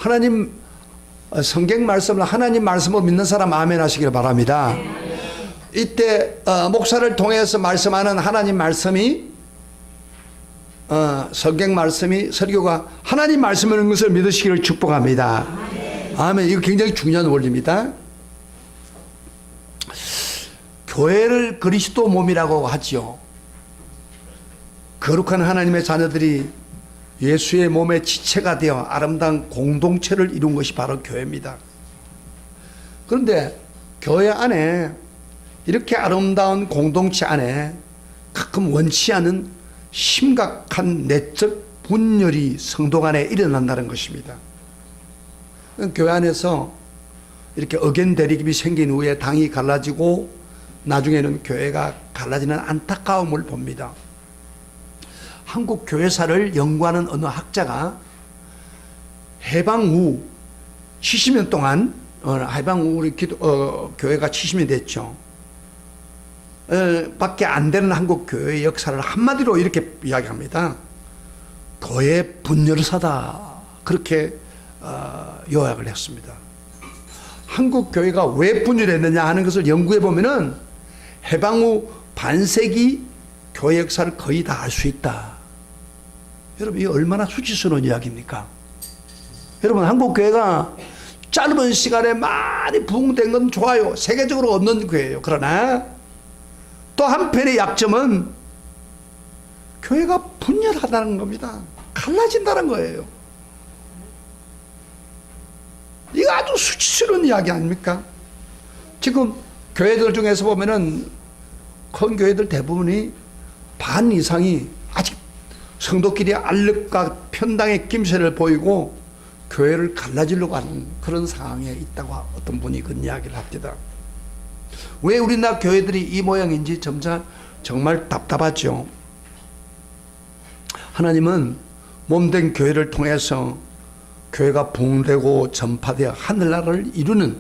하나님 성경 말씀을 하나님 말씀을 믿는 사람 아멘 하시길 바랍니다. 이때 목사를 통해서 말씀하는 하나님 말씀이 성경 말씀이 설교가 하나님 말씀하는 것을 믿으시기를 축복합니다. 아멘. 이거 굉장히 중요한 원리입니다. 교회를 그리스도 몸이라고 하지요. 거룩한 하나님의 자녀들이 예수의 몸의 지체가 되어 아름다운 공동체를 이룬 것이 바로 교회입니다. 그런데 교회 안에 이렇게 아름다운 공동체 안에 가끔 원치 않은 심각한 내적 분열이 성도 간에 일어난다는 것입니다. 교회 안에서 이렇게 의견 대립이 생긴 후에 당이 갈라지고 나중에는 교회가 갈라지는 안타까움을 봅니다. 한국 교회사를 연구하는 어느 학자가 해방 후 70년 동안 해방 후 우리 교회가 70년 됐죠. 밖에 안 되는 한국 교회의 역사를 한마디로 이렇게 이야기합니다. 교회 분열사다. 그렇게 요약을 했습니다. 한국 교회가 왜 분열했느냐 하는 것을 연구해 보면은 해방 후 반세기 교회 역사를 거의 다 알 수 있다. 여러분, 이게 얼마나 수치스러운 이야기입니까? 여러분, 한국 교회가 짧은 시간에 많이 부흥된 건 좋아요. 세계적으로 얻는 교회예요. 그러나 또 한편의 약점은 교회가 분열하다는 겁니다. 갈라진다는 거예요. 이거 아주 수치스러운 이야기 아닙니까? 지금 교회들 중에서 보면은 큰 교회들 대부분이 반 이상이 아직 성도끼리 알력과 편당의 낌새를 보이고 교회를 갈라지려고 하는 그런 상황에 있다고 어떤 분이 그런 이야기를 합니다. 왜 우리나라 교회들이 이 모양인지 점차 정말 답답하죠. 하나님은 몸된 교회를 통해서 교회가 부흥되고 전파되어 하늘나라를 이루는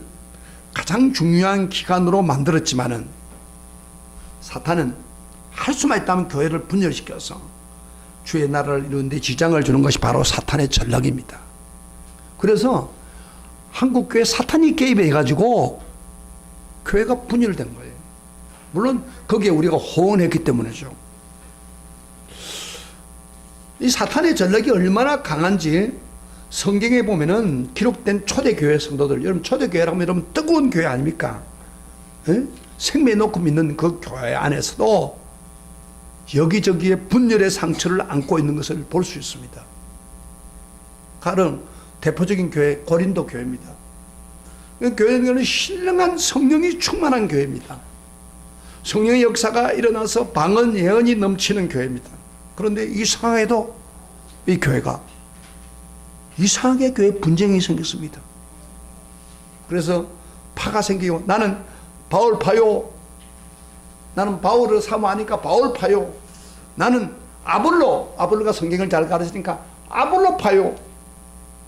가장 중요한 기관으로 만들었지만은 사탄은 할 수만 있다면 교회를 분열시켜서 주의 나라를 이루는 데 지장을 주는 것이 바로 사탄의 전략입니다. 그래서 한국교회 사탄이 개입해가지고 교회가 분열된 거예요. 물론 거기에 우리가 호응했기 때문이죠. 이 사탄의 전략이 얼마나 강한지 성경에 보면은 기록된 초대교회 성도들, 여러분 초대교회라면 여러분 뜨거운 교회 아닙니까? 에? 생명 놓고 믿는 그 교회 안에서도 여기저기에 분열의 상처를 안고 있는 것을 볼 수 있습니다. 가령 대표적인 교회 고린도 교회입니다. 교회는 신령한 성령이 충만한 교회입니다. 성령의 역사가 일어나서 방언 예언이 넘치는 교회입니다. 그런데 이 상황에도 이 교회가 이상하게 교회에 분쟁이 생겼습니다. 그래서 파가 생기고 나는 바울 파요. 나는 바울을 사모하니까 바울 파요. 나는 아볼로가 성경을 잘 가르치니까 아볼로 파요.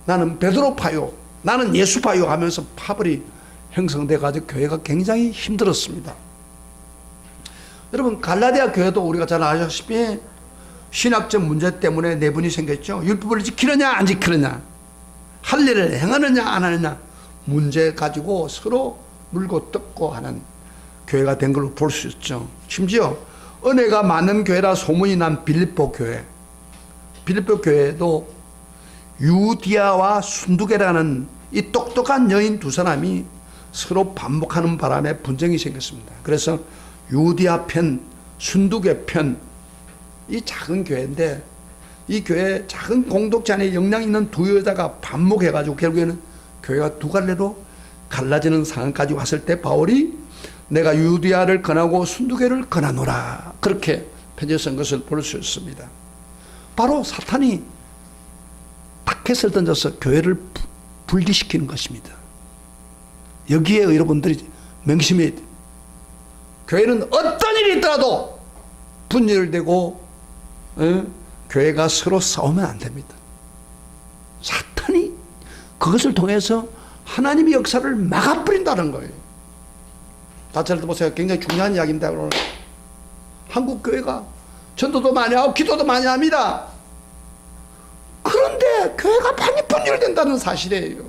나는 베드로 파요. 나는 예수 파요 하면서 파벌이 형성돼 가지고 교회가 굉장히 힘들었습니다. 여러분 갈라디아 교회도 우리가 잘 아시다시피 신학적 문제 때문에 내분이 생겼죠. 율법을 지키느냐 안 지키느냐, 할 일을 행하느냐 안 하느냐 문제 가지고 서로 물고 뜯고 하는 교회가 된 걸로 볼 수 있죠. 심지어 은혜가 많은 교회라 소문이 난 빌립보 교회, 빌립보 교회도 유디아와 순두계라는 이 똑똑한 여인 두 사람이 서로 반복하는 바람에 분쟁이 생겼습니다. 그래서 유디아 편, 순두계 편, 이 작은 교회인데 이 교회 작은 공동체 안에 영향 있는 두 여자가 반목해가지고 결국에는 교회가 두 갈래로 갈라지는 상황까지 왔을 때 바울이 내가 유디아를 권하고 순두계를 권하노라 그렇게 편지를 쓴 것을 볼 수 있습니다. 바로 사탄이 타켓을 던져서 교회를 분리시키는 것입니다. 여기에 여러분들이 명심해야 돼요. 교회는 어떤 일이 있더라도 분열되고 교회가 서로 싸우면 안 됩니다. 사탄이 그것을 통해서 하나님의 역사를 막아버린다는 거예요. 다시 한번 보세요. 굉장히 중요한 이야기입니다. 한국 교회가 전도도 많이 하고 기도도 많이 합니다. 그런데 때문에 교회가 많이 분열된다는 사실이에요.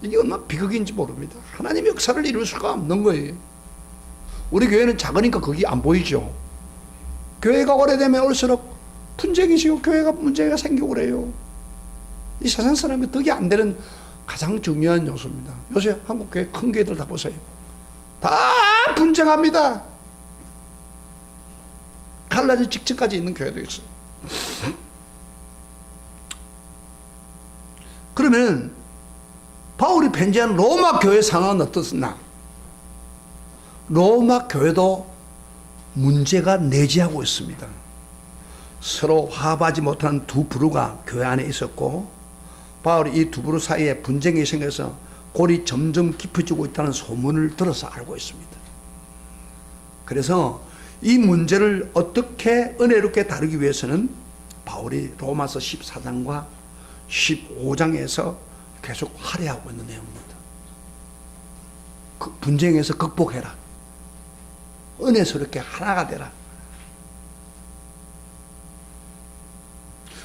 이게 얼마나 비극인지 모릅니다. 하나님의 역사를 이룰 수가 없는 거예요. 우리 교회는 작으니까 그게 안 보이죠. 교회가 오래되면 올수록 분쟁이 지고 교회가 문제가 생기고 그래요. 이 세상 사람이 덕이 안 되는 가장 중요한 요소입니다. 요새 한국 교회 큰 교회들 다 보세요. 다 분쟁합니다. 갈라질 직전까지 있는 교회도 있어요. 그러면 바울이 편지한 로마 교회 상황은 어떻나? 로마 교회도 문제가 내재하고 있습니다. 서로 화합하지 못하는 두 부류가 교회 안에 있었고, 바울이 이 두 부류 사이에 분쟁이 생겨서 골이 점점 깊어지고 있다는 소문을 들어서 알고 있습니다. 그래서 이 문제를 어떻게 은혜롭게 다루기 위해서는 바울이 로마서 14장과 15장에서 계속 할애하고 있는 내용입니다. 그 분쟁에서 극복해라. 은혜스럽게 하나가 되라.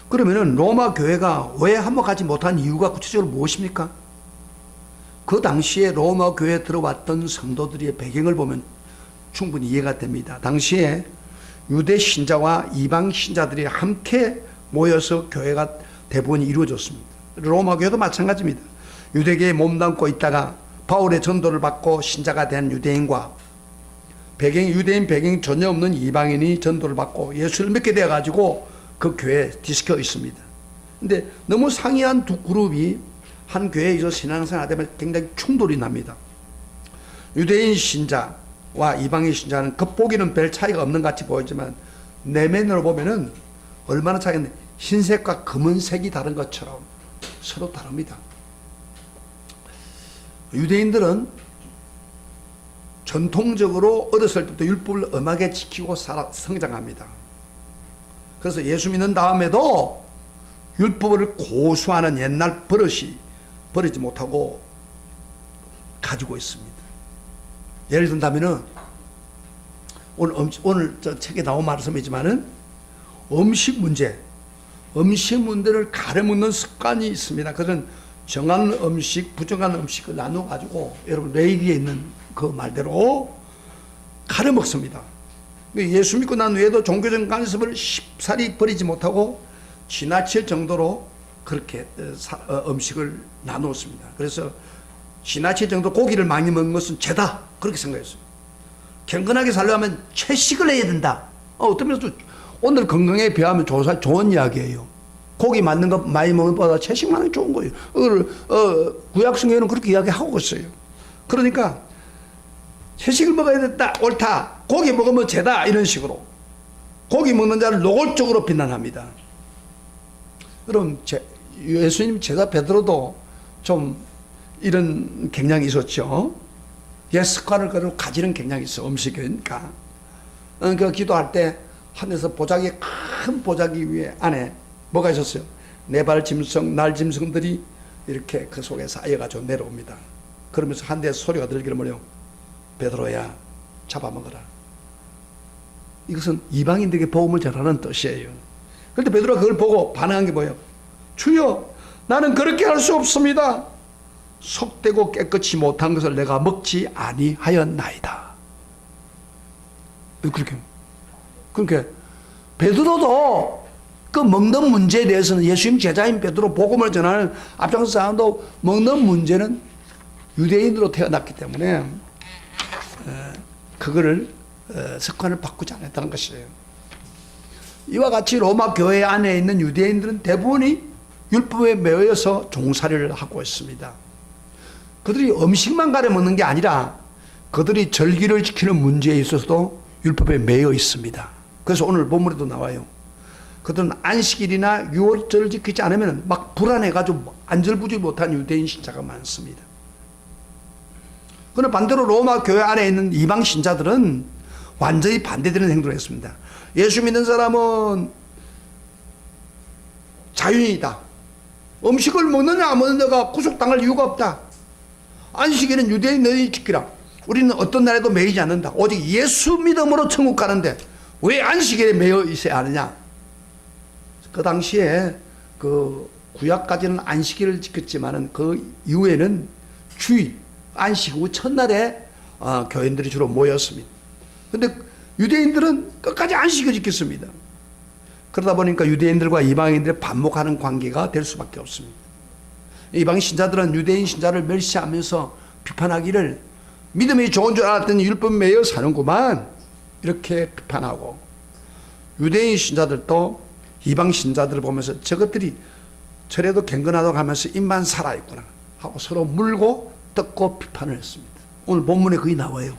그러면은 로마 교회가 왜 한몫하지 못한 이유가 구체적으로 무엇입니까? 그 당시에 로마 교회에 들어왔던 성도들의 배경을 보면 충분히 이해가 됩니다. 당시에 유대 신자와 이방 신자들이 함께 모여서 교회가 대부분 이루어졌습니다. 로마 교회도 마찬가지입니다. 유대교에 몸담고 있다가 바울의 전도를 받고 신자가 된 유대인과 유대인 배경이 전혀 없는 이방인이 전도를 받고 예수를 믿게 되어가지고 그 교회에 뒤섞여 있습니다. 근데 너무 상이한 두 그룹이 한 교회에 있어서 신앙생활 하다 굉장히 충돌이 납니다. 유대인 신자와 이방인 신자는 겉보기는 별 차이가 없는 것 같이 보이지만 내면으로 보면은 얼마나 차이가 있는데 흰색과 검은색이 다른 것처럼 서로 다릅니다. 유대인들은 전통적으로 어렸을 때부터 율법을 엄하게 지키고 성장합니다. 그래서 예수 믿는 다음에도 율법을 고수하는 옛날 버릇이 버리지 못하고 가지고 있습니다. 예를 든다면은 오늘 저 책에 나온 말씀이지만은 음식 문제를 가려먹는 습관이 있습니다. 그런 정한 음식, 부정한 음식을 나눠 가지고 여러분 레이기에 있는 그 말대로 가려먹습니다. 예수 믿고 난 후에도 종교적 관습을 쉽사리 버리지 못하고 지나칠 정도로 그렇게 음식을 나누었습니다. 그래서 지나칠 정도 고기를 많이 먹는 것은 죄다 그렇게 생각했어요. 경건하게 살려면 채식을 해야 된다. 어떤 면에서 오늘 건강에 비하면 좋은 이야기예요. 고기 맞는 거 많이 먹는 것보다 채식만 하는 게 좋은 거예요. 구약성경에는 그렇게 이야기하고 있어요. 그러니까 채식을 먹어야 된다, 옳다, 고기 먹으면 죄다, 이런 식으로 고기 먹는 자를 노골적으로 비난합니다. 그럼 예수님 제자 베드로도 좀 이런 경향이 있었죠. 옛 습관을 그대로 가지는 경향이 있어. 음식이니까. 그 기도할 때 하늘에서 보자기, 큰 보자기 위에 안에 뭐가 있었어요? 네발 짐승, 날 짐승들이 이렇게 그 속에 쌓여가지고 내려옵니다. 그러면서 한 대 소리가 들기를 뭐래요? 베드로야, 잡아먹어라. 이것은 이방인들에게 복음을 전하는 뜻이에요. 그런데 베드로가 그걸 보고 반응한 게 뭐예요? 주여, 나는 그렇게 할 수 없습니다. 속되고 깨끗이 못한 것을 내가 먹지 아니하였나이다. 그러니까 베드로도 그 먹는 문제에 대해서는 예수님 제자인 베드로 복음을 전하는 앞장서 사람도 먹는 문제는 유대인으로 태어났기 때문에 그거를 습관을 바꾸지 않았다는 것이에요. 이와 같이 로마 교회 안에 있는 유대인들은 대부분이 율법에 매여서 종살이를 하고 있습니다. 그들이 음식만 가려 먹는 게 아니라 그들이 절기를 지키는 문제에 있어서도 율법에 매여 있습니다. 그래서 오늘 본문에도 나와요. 그들은 안식일이나 유월절을 지키지 않으면 막 불안해가지고 안절부절 못한 유대인 신자가 많습니다. 그러나 반대로 로마 교회 안에 있는 이방 신자들은 완전히 반대되는 행동을 했습니다. 예수 믿는 사람은 자유인이다. 음식을 먹느냐 안 먹느냐가 구속당할 이유가 없다. 안식일은 유대인 너희 지키라. 우리는 어떤 날에도 매이지 않는다. 오직 예수 믿음으로 천국 가는데 왜 안식일에 매여 있어야 하느냐. 그 당시에 그 구약까지는 안식일을 지켰지만은 그 이후에는 주일, 안식 후 첫날에 교인들이 주로 모였습니다. 근데 유대인들은 끝까지 안식을 지켰습니다. 그러다 보니까 유대인들과 이방인들의 반목하는 관계가 될 수밖에 없습니다. 이방 신자들은 유대인 신자를 멸시하면서 비판하기를 믿음이 좋은 줄 알았더니 율법 매여 사는구만, 이렇게 비판하고, 유대인 신자들도 이방 신자들을 보면서 저것들이 저래도 경건하다고 하면서 입만 살아있구나 하고 서로 물고 뜯고 비판을 했습니다. 오늘 본문에 거의 나와요.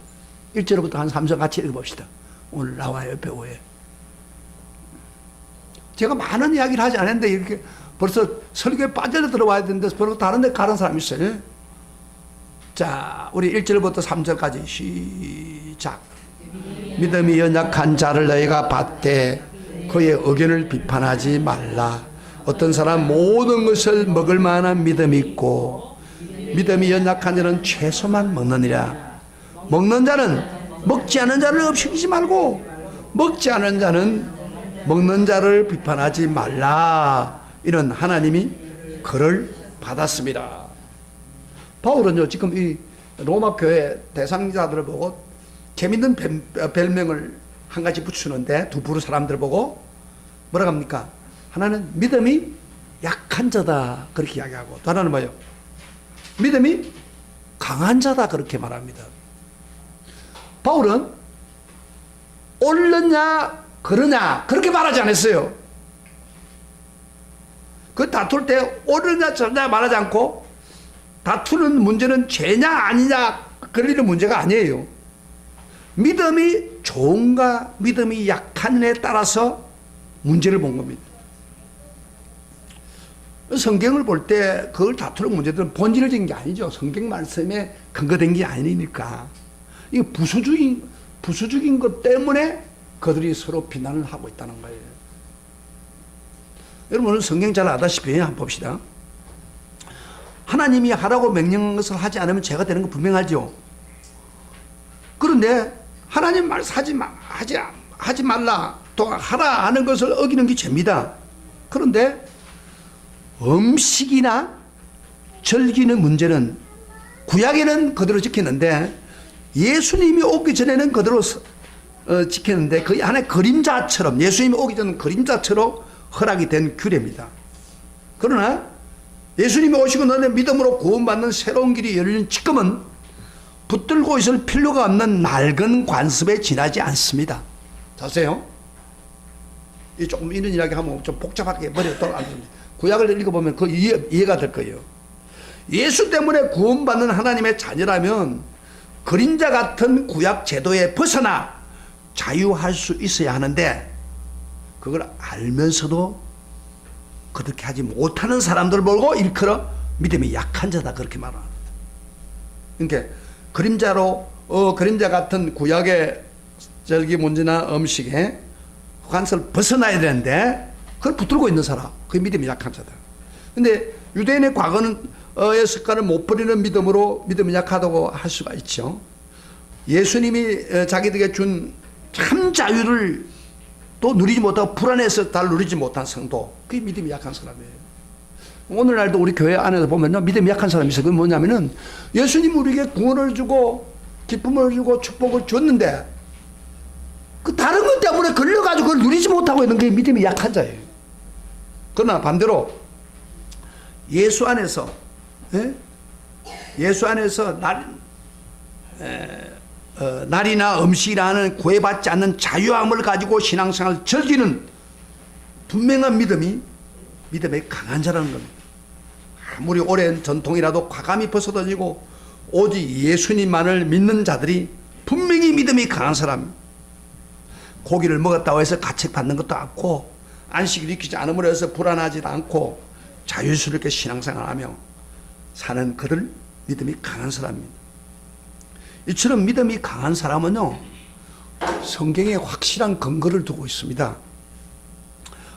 1절부터 한 3절 같이 읽어봅시다. 오늘 나와요, 배우에. 제가 많은 이야기를 하지 않았는데 이렇게 벌써 설교에 빠져 들어와야 되는데 벌써 다른 데 가는 사람이 있어요. 자, 우리 1절부터 3절까지 시작. 믿음이 연약한 자를 너희가 받되 그의 의견을 비판하지 말라. 어떤 사람 모든 것을 먹을 만한 믿음이 있고 믿음이 연약한 자는 채소만 먹느니라. 먹는 자는 먹지 않은 자를 업시키지 말고 먹지 않은 자는 먹는 자를 비판하지 말라. 이런 하나님이 글을 받았습니다. 바울은요, 지금 이 로마 교회 대상자들을 보고 재밌는 별명을 한 가지 붙이는데, 두 부류 사람들 보고 뭐라고 합니까? 하나는 믿음이 약한 자다, 그렇게 이야기하고, 또 하나는 뭐예요? 믿음이 강한 자다, 그렇게 말합니다. 바울은 옳느냐 그러냐 그렇게 말하지 않았어요. 그 다툴 때 옳으냐 저냐 말하지 않고, 다투는 문제는 죄냐 아니냐 그런 문제가 아니에요. 믿음이 좋은가 믿음이 약한에 따라서 문제를 본 겁니다. 성경을 볼 때 그걸 다투는 문제들은 본질적인 게 아니죠. 성경 말씀에 근거된 게 아니니까. 이게 부수적인 것 때문에 그들이 서로 비난을 하고 있다는 거예요. 여러분은 성경 잘 아다시피 한번 봅시다. 하나님이 하라고 명령한 것을 하지 않으면 죄가 되는 거 분명하죠. 그런데 하나님 말씀 하지 말라, 또 하라 하는 것을 어기는 게 죄입니다. 그런데 음식이나 절기는 문제는 구약에는 그대로 지키는데 예수님이 오기 전에는 그대로 지켰는데 그 하나의 그림자처럼, 예수님이 오기 전 그림자처럼 허락이 된 규례입니다. 그러나 예수님이 오시고 너네 믿음으로 구원받는 새로운 길이 열리는 지금은 붙들고 있을 필요가 없는 낡은 관습에 지나지 않습니다. 자세요. 조금 이런 이야기 하면 좀 복잡하게 머리가 돌아갑니다. 구약을 읽어보면 그 이해가 될 거예요. 예수 때문에 구원받는 하나님의 자녀라면 그림자 같은 구약 제도에 벗어나 자유할 수 있어야 하는데, 그걸 알면서도 그렇게 하지 못하는 사람들 보고 일컬어 믿음이 약한 자다, 그렇게 말합니다. 그러니까 그림자 같은 구약의 절기 문제나 음식에 관습을 벗어나야 되는데 그걸 붙들고 있는 사람, 그게 믿음이 약한 자다. 근데 유대인의 과거의 습관을 못 버리는 믿음으로 믿음이 약하다고 할 수가 있죠. 예수님이 자기들에게 준 참 자유를 또 누리지 못하고 불안해서 잘 누리지 못한 성도, 그게 믿음이 약한 사람이에요. 오늘날도 우리 교회 안에서 보면요, 믿음이 약한 사람이 있어요. 그게 뭐냐면은 예수님 우리에게 구원을 주고 기쁨을 주고 축복을 줬는데 그 다른 것 때문에 걸려가지고 그걸 누리지 못하고 있는 게 믿음이 약한 자예요. 그러나 반대로 예수 안에서 날이나 음식이라는 구애받지 않는 자유함을 가지고 신앙생활을 즐기는 분명한 믿음이 강한 자라는 겁니다. 아무리 오랜 전통이라도 과감히 벗어던지고 오직 예수님만을 믿는 자들이 분명히 믿음이 강한 사람. 고기를 먹었다고 해서 가책받는 것도 않고 안식을 지키지 않음으로 해서 불안하지도 않고 자유스럽게 신앙생활하며 사는 그들 믿음이 강한 사람입니다. 이처럼 믿음이 강한 사람은요, 성경에 확실한 근거를 두고 있습니다.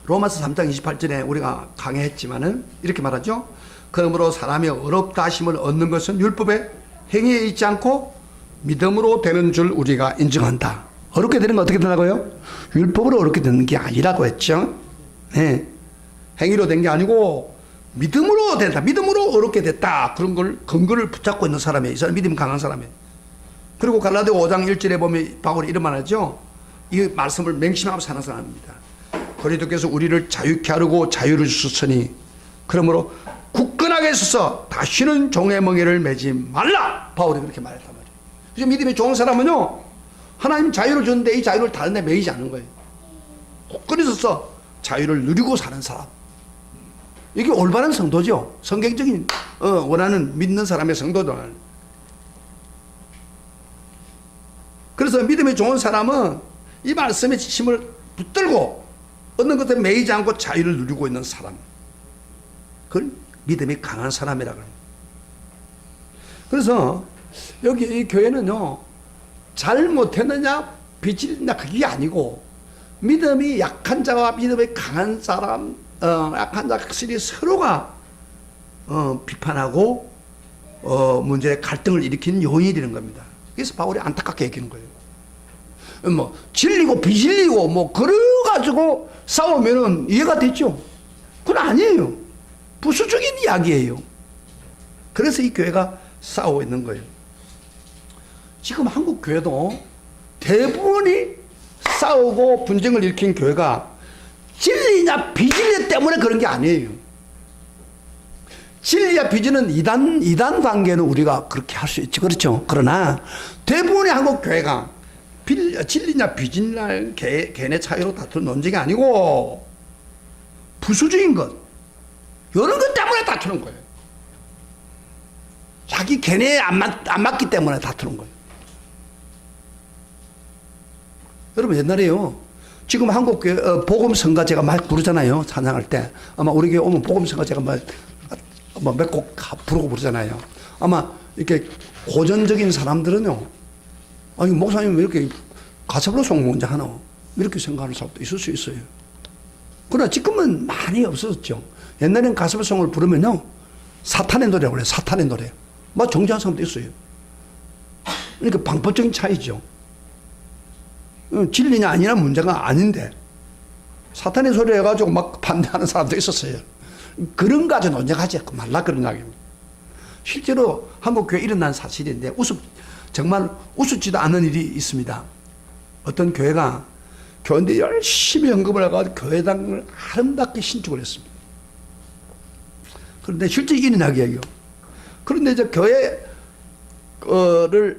로마서 3장 28절에 우리가 강의했지만은 이렇게 말하죠. 그러므로 사람이 어렵다 하심을 얻는 것은 율법의 행위에 있지 않고 믿음으로 되는 줄 우리가 인정한다. 어렵게 되는 건 어떻게 되나고요? 율법으로 어렵게 되는 게 아니라고 했죠. 네. 행위로 된 게 아니고 믿음으로 된다. 믿음으로 어렵게 됐다. 그런 걸 근거를 붙잡고 있는 사람이에요. 이 사람 믿음 강한 사람이에요. 그리고 갈라디아 5장 1절에 보면 바울이 이런 말 하죠. 이 말씀을 맹심하고 사는 사람입니다. 그리스도께서 우리를 자유케 하려고 자유를 주셨으니 그러므로 굳건하게 서서 다시는 종의 멍에를 매지 말라. 바울이 그렇게 말했단 말이에요. 그래서 믿음이 좋은 사람은요, 하나님 자유를 줬는데 이 자유를 다른 데 매이지 않는 거예요. 굳건히 서서 자유를 누리고 사는 사람. 이게 올바른 성도죠. 성경적인 원하는 믿는 사람의 성도들. 그래서 믿음이 좋은 사람은 이 말씀의 지침을 붙들고 어느 것에 매이지 않고 자유를 누리고 있는 사람. 그건 믿음이 강한 사람이라고 합니다. 그래서 여기 이 교회는요, 잘못했느냐 빚질느냐 그게 아니고 믿음이 약한 자와 믿음이 강한 사람, 약한 자들이 서로가 비판하고 문제의 갈등을 일으키는 요인이 되는 겁니다. 그래서 바울이 안타깝게 얘기하는 거예요. 뭐 진리고 비진리고 뭐 그래가지고 싸우면은 이해가 됐죠. 그건 아니에요. 부수적인 이야기예요. 그래서 이 교회가 싸우고 있는 거예요. 지금 한국 교회도 대부분이 싸우고 분쟁을 일으킨 교회가 진리냐 비진리 때문에 그런 게 아니에요. 진리와 비진은 이단 관계는 우리가 그렇게 할 수 있지. 그렇죠. 그러나 대부분의 한국 교회가 진리냐 비진리냐 개인의 차이로 다투는 논쟁이 아니고 부수적인 것, 이런 것 때문에 다투는 거예요. 자기 개념에 안 맞기 때문에 다투는 거예요. 여러분 옛날에요, 지금 한국 교회 복음성가 제가 막 부르잖아요. 찬양할 때 아마 우리 교회 오면 복음성가 제가 몇 곡 부르고 부르잖아요. 아마 이렇게 고전적인 사람들은요, 아니 목사님 왜 이렇게 가사불러송 먼저 하나 이렇게 생각하는 사람도 있을 수 있어요. 그러나 지금은 많이 없어졌죠. 옛날에는 가사불송을 부르면요, 사탄의 노래라고 그래요. 사탄의 노래. 막 정지한 사람도 있어요. 그러니까 방법적인 차이죠. 진리냐 아니냐 문제가 아닌데 사탄의 소리 해가지고 막 반대하는 사람도 있었어요. 그런 거 가지고 논쟁하지 말라 그런 이야기입니다. 실제로 한국교회에 일어난 사실인데 정말 우습지도 않은 일이 있습니다. 어떤 교회가 교인들이 열심히 헌금을 해가지고 교회당을 아름답게 신축을 했습니다. 그런데 실제 이런 이야기예요. 그런데 이제 교회를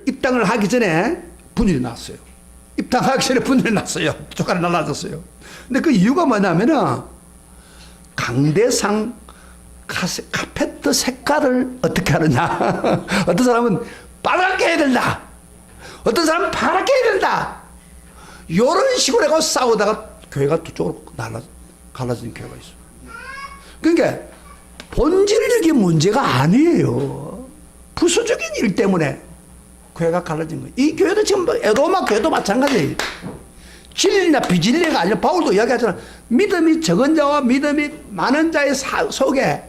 입당을 하기 전에 분열이 났어요. 입당하기 전에 분열이 났어요. 조금 날라졌어요. 근데 그 이유가 뭐냐면은 강대상 카페트 색깔을 어떻게 하느냐. 어떤 사람은 빨갛게 해야 된다. 어떤 사람은 파랗게 해야 된다. 이런 식으로 해서 싸우다가 교회가 두 쪽으로 갈라진 교회가 있어요. 그러니까 본질적인 문제가 아니에요. 부수적인 일 때문에 교회가 갈라진 거예요. 이 교회도 지금 로마 교회도 마찬가지예요. 진리나 비진리가 아니라 바울도 이야기하잖아. 믿음이 적은 자와 믿음이 많은 자의 속에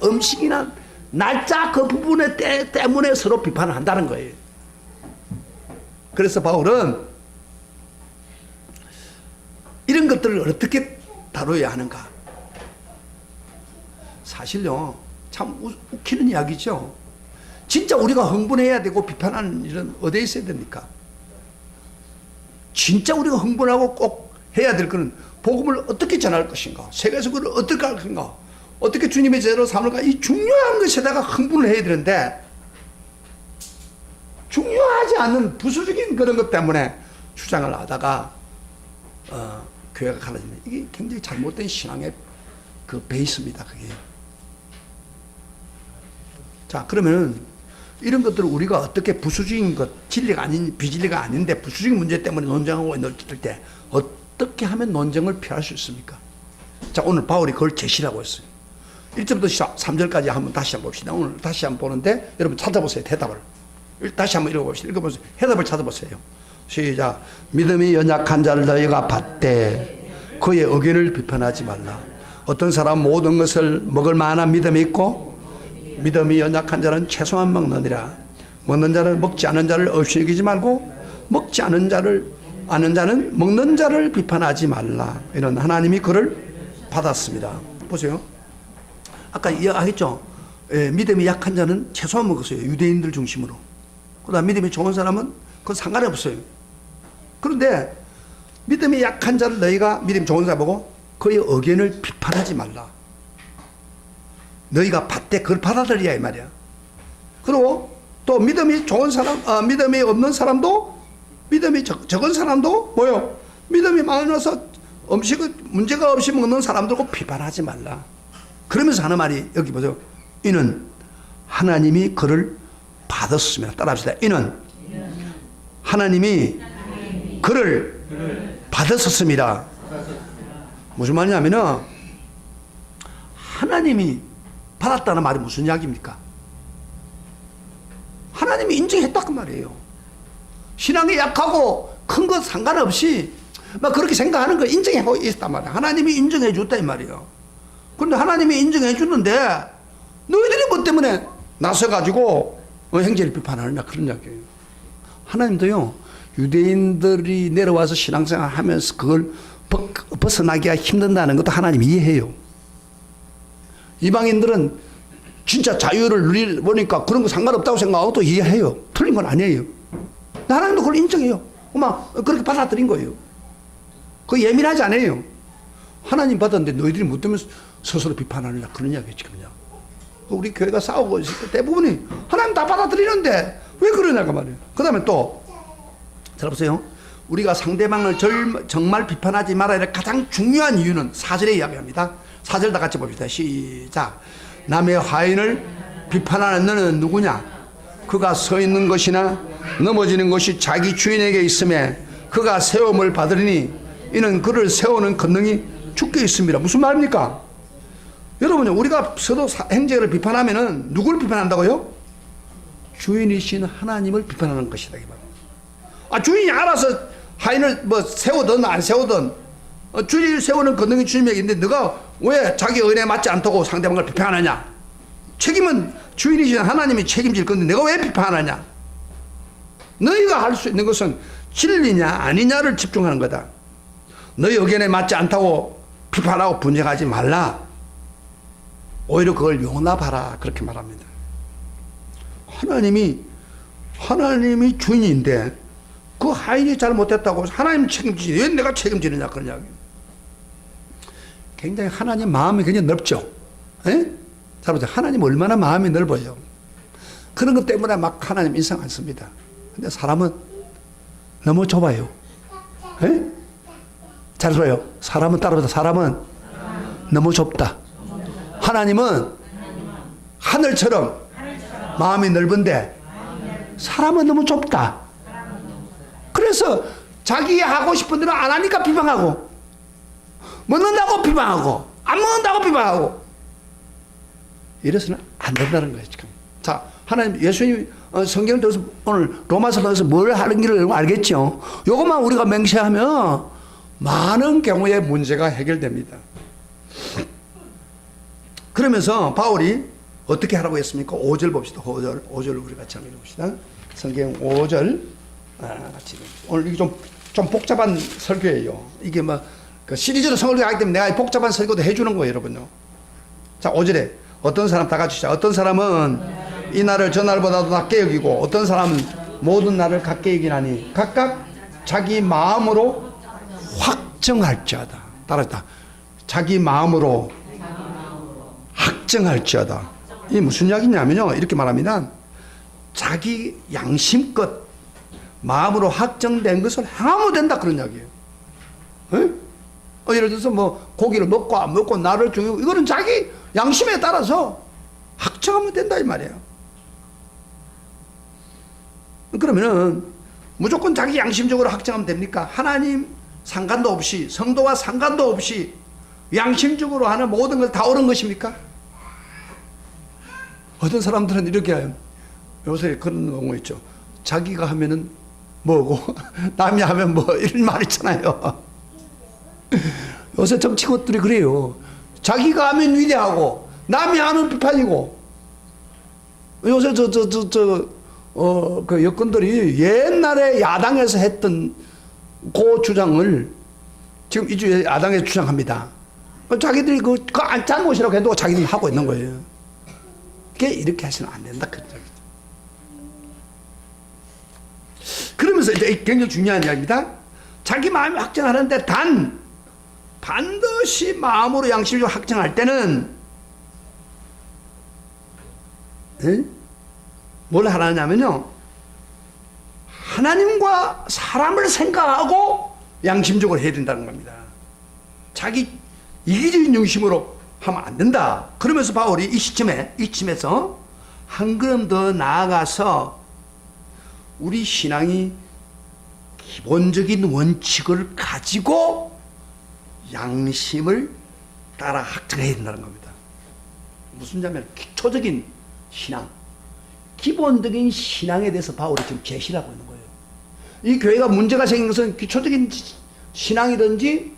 음식이나 날짜 그 부분에 때문에 서로 비판을 한다는 거예요. 그래서 바울은 이런 것들을 어떻게 다뤄야 하는가. 사실요, 참 웃기는 이야기죠. 진짜 우리가 흥분해야 되고 비판하는 일은 어디에 있어야 됩니까? 진짜 우리가 흥분하고 꼭 해야 될 것은 복음을 어떻게 전할 것인가, 세계에서 그걸 어떻게 할 것인가, 어떻게 주님의 제자로 삼을까, 이 중요한 것에다가 흥분을 해야 되는데 중요하지 않은 부수적인 그런 것 때문에 주장을 하다가 교회가 갈라집니다. 이게 굉장히 잘못된 신앙의 그 베이스입니다. 그게. 자, 그러면 이런 것들을 우리가 어떻게 부수적인 것, 진리가 아닌 비진리가 아닌데 부수적인 문제 때문에 논쟁하고 있을 때 어떻게 하면 논쟁을 피할 수 있습니까? 자, 오늘 바울이 그걸 제시하고 있어요. 1절부터 3절까지 한번 다시 한번 봅시다. 오늘 다시 한번 보는데 여러분 찾아보세요. 대답을. 다시 한번 읽어봅시다. 읽어보세요. 해답을 찾아보세요. 시작. 믿음이 연약한 자를 너희가 받되 그의 의견을 비판하지 말라. 어떤 사람 모든 것을 먹을 만한 믿음이 있고 믿음이 연약한 자는 최소한 먹느니라. 먹는 자를 먹지 않은 자를 없이 여기지 말고 먹지 않은 자를 아는 자는 먹는 자를 비판하지 말라. 이런 하나님이 그를 받았습니다. 보세요. 아까 이야기했죠. 믿음이 약한 자는 채소만 먹었어요. 유대인들 중심으로. 그다음 믿음이 좋은 사람은 그건 상관이 없어요. 그런데 믿음이 약한 자를 너희가 믿음이 좋은 사람 보고 그의 의견을 비판하지 말라. 너희가 받되 그걸 받아들이야 이 말이야. 그리고 또 믿음이 좋은 사람, 믿음이 없는 사람도, 믿음이 적은 사람도 뭐요? 믿음이 많아서 음식을 문제가 없이 먹는 사람들고 비판하지 말라. 그러면서 하는 말이 여기 보세요. 이는 하나님이 그를 받았습니다. 따라합시다. 이는 하나님이 그를 받았었습니다. 무슨 말이냐면은 하나님이 받았다는 말이 무슨 이야기입니까? 하나님이 인정했다 그 말이에요. 신앙이 약하고 큰 것 상관없이 막 그렇게 생각하는 거 인정하고 있단 말이야. 하나님이 인정해 줬다 이 말이에요. 그런데 하나님이 인정해 주는데 너희들이 뭐 때문에 나서가지고 형제를 비판하느냐 그런 이야기예요. 하나님도요 유대인들이 내려와서 신앙생활 하면서 그걸 벗어나기가 힘든다는 것도 하나님 이해해요. 이방인들은 진짜 자유를 누리보니까 그런 거 상관없다고 생각하고 또 이해해요. 틀린 건 아니에요. 하나님도 그걸 인정해요. 그렇게 받아들인 거예요. 그 예민하지 않아요. 하나님 받았는데 너희들이 뭐 때문에 스스로 비판하느냐 그런 이야기지 그냥. 우리 교회가 싸우고 있을 때 대부분이 하나님 다 받아들이는데 왜 그러냐고 말이에요. 그 다음에 또 들어보세요. 우리가 상대방을 정말 비판하지 말아야 할 가장 중요한 이유는 4절에 이야기합니다. 4절 다 같이 봅시다. 시작. 남의 화인을 비판하는 너는 누구냐? 그가 서 있는 것이나 넘어지는 것이 자기 주인에게 있음에 그가 세움을 받으리니 이는 그를 세우는 권능이 주께 있습니다. 무슨 말입니까? 여러분요, 우리가 서로 행제를 비판하면은 누구를 비판한다고요? 주인이신 하나님을 비판하는 것이다. 주인이 알아서 하인을 뭐 세우든 안 세우든 주인을 세우는 권능이 주님에게 있는데 너가 왜 자기 은혜에 맞지 않다고 상대방을 비판하느냐? 책임은 주인이신 하나님이 책임질 건데 내가 왜 비판하느냐? 너희가 할 수 있는 것은 진리냐 아니냐를 집중하는 거다. 너희 의견에 맞지 않다고 비판하고 분쟁하지 말라. 오히려 그걸 용납하라. 그렇게 말합니다. 하나님이 주인인데 그 하인이 잘못했다고 하나님 책임지지 왜 내가 책임지느냐 그런 이야기. 굉장히 하나님 마음이 굉장히 넓죠. 자 보세요. 하나님 얼마나 마음이 넓어요. 그런 것 때문에 막 하나님 인상 안 씁니다. 근데 사람은 너무 좁아요. 잘 들어요. 사람은 따라보다 사람은 너무 좁다. 하나님은 하늘처럼 마음이 넓은데 사람은 너무 좁다. 그래서 자기 하고 싶은 대로 안 하니까 비방하고 먹는다고 비방하고 안 먹는다고 비방하고 이래서는 안 된다는 거예요 지금. 자, 하나님 예수님 성경을 통해서 오늘 로마서 통해서 뭘 하는 길을 알겠죠. 이것만 우리가 맹세하면 많은 경우에 문제가 해결됩니다. 그러면서 바울이 어떻게 하라고 했습니까? 5절 봅시다. 5절 우리 같이 한번 읽어봅시다. 성경 5절 같이. 오늘 이게 좀 복잡한 설교예요. 이게 그 시리즈로 설교하기 때문에 내가 복잡한 설교도 해주는 거예요, 여러분요. 자, 5절에 어떤 사람 다 같이 시작. 어떤 사람은 이 날을 저 날보다도 낮게 여기고 어떤 사람은 모든 날을 같게 여기나니 각각 자기 마음으로 확정할지어다. 따라했다. 자기 마음으로 확정할지어다. 이게 무슨 이야기냐면요. 이렇게 말합니다. 자기 양심껏 마음으로 확정된 것을 행하면 된다 그런 이야기예요. 예를 들어서 뭐 고기를 먹고 안 먹고 나를 죽이고 이거는 자기 양심에 따라서 확정하면 된다 이 말이에요. 그러면은 무조건 자기 양심적으로 확정하면 됩니까? 하나님 상관도 없이 성도와 상관도 없이 양심적으로 하는 모든 걸 다 옳은 것입니까? 어떤 사람들은 이렇게 해요. 요새 그런 경우 있죠. 자기가 하면은 뭐고 남이 하면 뭐 이런 말 있잖아요. 요새 정치것들이 그래요. 자기가 하면 위대하고 남이 하면 비판이고. 요새 그 여건들이 옛날에 야당에서 했던 그 주장을 지금 이 주에 야당에서 주장합니다. 자기들이 그 잘못이라고 해도 자기들이 하고 있는 거예요. 그게 이렇게 해서는 안 된다. 그러면서 이제 굉장히 중요한 이야기입니다. 자기 마음이 확정하는데 반드시 마음으로 양심적으로 확정할 때는 뭘 하냐면요, 하나님과 사람을 생각하고 양심적으로 해야 된다는 겁니다. 자기 이기적인 중심으로 하면 안 된다. 그러면서 바울이 이쯤에서 한 걸음 더 나아가서 우리 신앙이 기본적인 원칙을 가지고 양심을 따라 확정해야 된다는 겁니다. 무슨 말이냐면 기초적인 신앙, 기본적인 신앙에 대해서 바울이 지금 제시를 하고 있는 거예요. 이 교회가 문제가 생긴 것은 기초적인 신앙이든지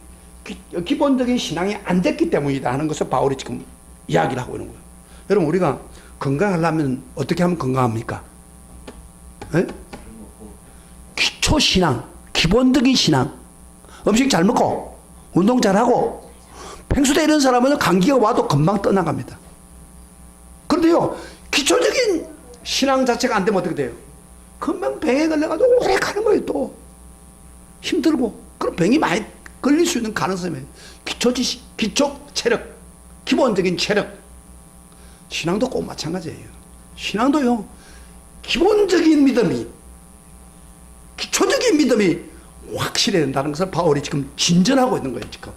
기본적인 신앙이 안 됐기 때문이다 하는 것을 바울이 지금 이야기를 하고 있는 거예요. 여러분, 우리가 건강하려면 어떻게 하면 건강합니까? 에? 기초 신앙, 기본적인 신앙, 음식 잘 먹고 운동 잘하고 평소에 이런 사람은 감기가 와도 금방 떠나갑니다. 그런데요, 기초적인 신앙 자체가 안 되면 어떻게 돼요? 금방 병에 걸려가지고 오래 가는 거예요. 또 힘들고. 그럼 병이 많이 걸릴 수 있는 가능성이 기초 체력, 기본적인 체력. 신앙도 꼭 마찬가지예요. 신앙도요, 기본적인 믿음이, 기초적인 믿음이 확실해야 된다는 것을 바울이 지금 진전하고 있는 거예요, 지금.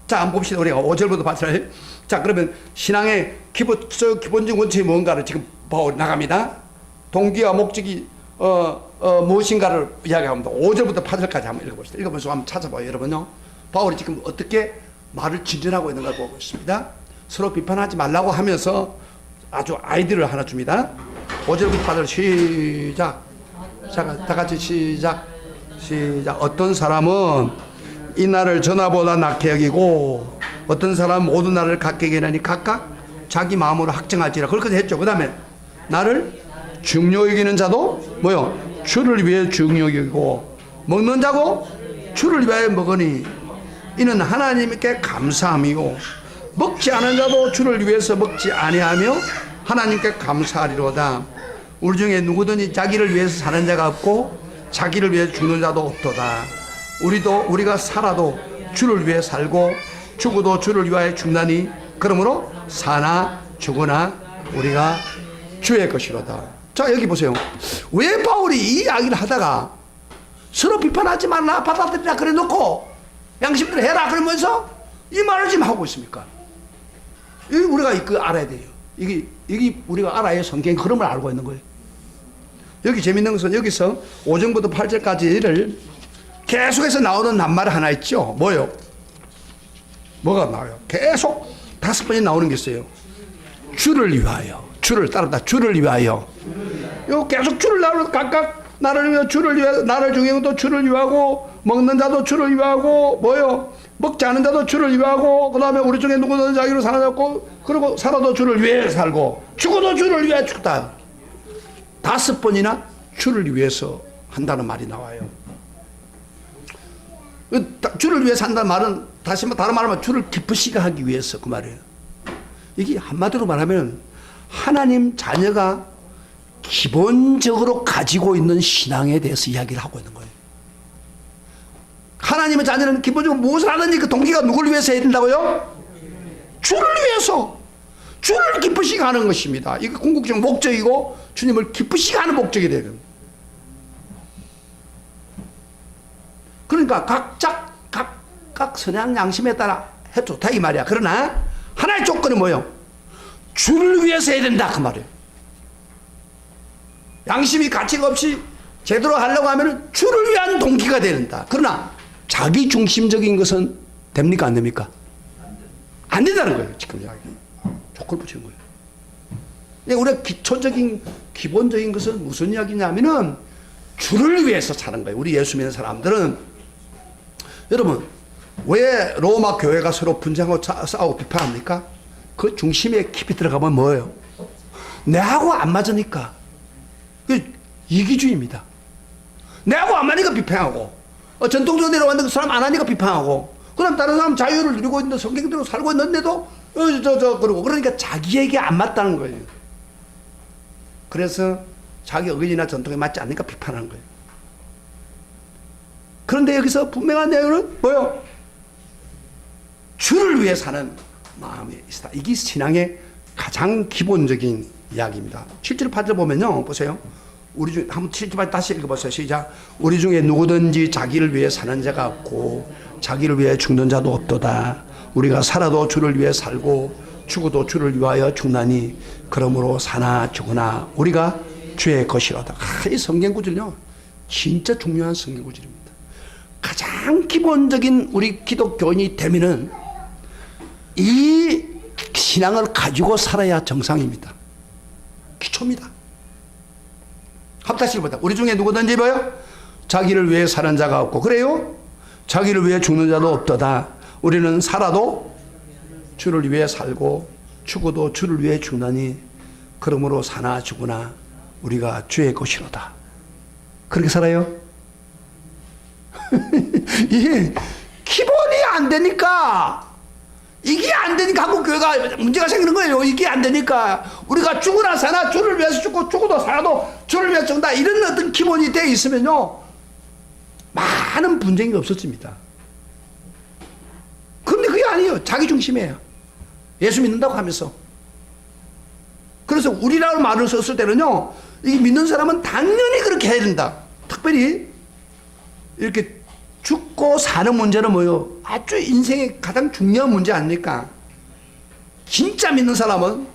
자, 한번 봅시다. 우리가 5절부터 봤어요. 자, 그러면 신앙의 기본적인 원칙이 뭔가를 지금 바울이 나갑니다. 동기와 목적이 무엇인가를 이야기합니다. 5절부터 8절까지 한번 읽어봅시다. 읽어보면서 한번 찾아봐요, 여러분요. 바울이 지금 어떻게 말을 진전하고 있는 걸 보고 있습니다. 서로 비판하지 말라고 하면서 아주 아이디어를 하나 줍니다. 5절부터 8절 시작. 자, 다 같이 시작. 어떤 사람은 이 날을 전화보다 낮게 여기고 어떤 사람은 모든 날을 갖게 여기나니 각각 자기 마음으로 확정할지라. 그렇게 했죠. 그 다음에 나를 중요 여기는 자도 뭐요? 주를 위해 중요 여기고 먹는 자고 주를 위하여 먹으니 이는 하나님께 감사함이요 먹지 않은 자도 주를 위해서 먹지 아니하며 하나님께 감사하리로다. 우리 중에 누구든지 자기를 위해서 사는 자가 없고 자기를 위해 죽는 자도 없도다. 우리가 살아도 주를 위해 살고 죽어도 주를 위하여 죽나니 그러므로 사나 죽으나 우리가 주의 것이로다. 자, 여기 보세요. 왜 바울이 이 이야기를 하다가 서로 비판하지 말라, 받아들이라 그래 놓고 양심대로 해라 그러면서 이 말을 지금 하고 있습니까? 이게 우리가 이거 알아야 돼요. 이게 우리가 알아야 성경의 흐름을 알고 있는 거예요. 여기 재밌는 것은 여기서 5절부터 8절까지를 계속해서 나오는 낱말 하나 있죠. 뭐요? 뭐가 나와요? 계속 5번이 나오는 게 있어요. 주를 위하여, 주를 따르다, 주를 위하여. 요 계속 주를 나오는 각각 나를 위해 주를 위해 나를 중요한 것도 주를 위하고 먹는 자도 주를 위하고 뭐요? 먹지 않은 자도 주를 위하고 그다음에 우리 중에 누구든 자기로 살아졌고 그리고 살아도 주를 위해 살고 죽어도 주를 위해 죽다. 5번이나 주를 위해서 한다는 말이 나와요. 주를 위해 산다는 말은 다시 다른 말로 하면 주를 기쁘시게 하기 위해서 그 말이에요. 이게 한마디로 말하면 하나님 자녀가 기본적으로 가지고 있는 신앙에 대해서 이야기를 하고 있는 거예요. 하나님의 자녀는 기본적으로 무엇을 하는지 그 동기가 누구를 위해서 해야 된다고요? 주를 위해서. 주를 기쁘시게 하는 것입니다. 이게 궁극적 목적이고 주님을 기쁘시게 하는 목적이 되는 거예요. 그러니까 각각 선한 양심에 따라 해 좋다 이 말이야. 그러나 하나의 조건이 뭐예요? 주를 위해서 해야 된다 그 말이에요. 양심이 가치가 없이 제대로 하려고 하면 주를 위한 동기가 된다. 그러나 자기 중심적인 것은 됩니까 안 됩니까? 안 된다는 거예요. 지금 이야기. 조건을 붙이는 거예요. 우리가 기본적인 것은 무슨 이야기냐면은 주를 위해서 사는 거예요. 우리 예수 믿는 사람들은 여러분 왜 로마 교회가 서로 분쟁하고 싸우고 비판합니까? 그 중심에 깊이 들어가면 뭐예요? 내하고 안 맞으니까 이기주의입니다. 내하고 안 맞으니까 비판하고 전통적으로 내려왔는데 그 사람 안 하니까 비판하고 그럼 다른 사람 자유를 누리고 있는데 성경대로 살고 있는데도 그러고 그러니까 자기에게 안 맞다는 거예요. 그래서 자기 의지나 전통에 맞지 않으니까 비판하는 거예요. 그런데 여기서 분명한 내용은 뭐요? 주를 위해 사는 마음이 있다. 이게 신앙의 가장 기본적인 이야기입니다. 7절 8절 보면요, 보세요. 우리 중 한번 7절 8절 다시 읽어보세요. 시작. 우리 중에 누구든지 자기를 위해 사는 자가 없고 자기를 위해 죽는 자도 없도다. 우리가 살아도 주를 위해 살고 죽어도 주를 위하여 죽나니 그러므로 사나 죽으나 우리가 주의 것이로다. 이 성경 구절요, 진짜 중요한 성경 구절입니다. 가장 기본적인 우리 기독교인이 되면은 이 신앙을 가지고 살아야 정상입니다. 기초입니다. 합다시 보다. 우리 중에 누구든지 뭐요? 자기를 위해 사는 자가 없고, 그래요? 자기를 위해 죽는 자도 없도다. 우리는 살아도 주를 위해 살고 죽어도 주를 위해 죽나니 그러므로 사나 죽으나 우리가 주의 것이로다. 그렇게 살아요? 이게 기본이 안 되니까, 이게 안 되니까 한국 교회가 문제가 생기는 거예요. 이게 안 되니까 우리가 죽으나 사나 주를 위해서 죽고 죽어도 살아도 주를 위해서 죽는다, 이런 어떤 기본이 되어 있으면요 많은 분쟁이 없어집니다. 그런데 그게 아니에요. 자기 중심이에요. 예수 믿는다고 하면서. 그래서 우리라는 말을 썼을 때는요, 이 믿는 사람은 당연히 그렇게 해야 된다. 특별히 이렇게 죽고 사는 문제는 뭐예요? 아주 인생의 가장 중요한 문제 아닙니까? 진짜 믿는 사람은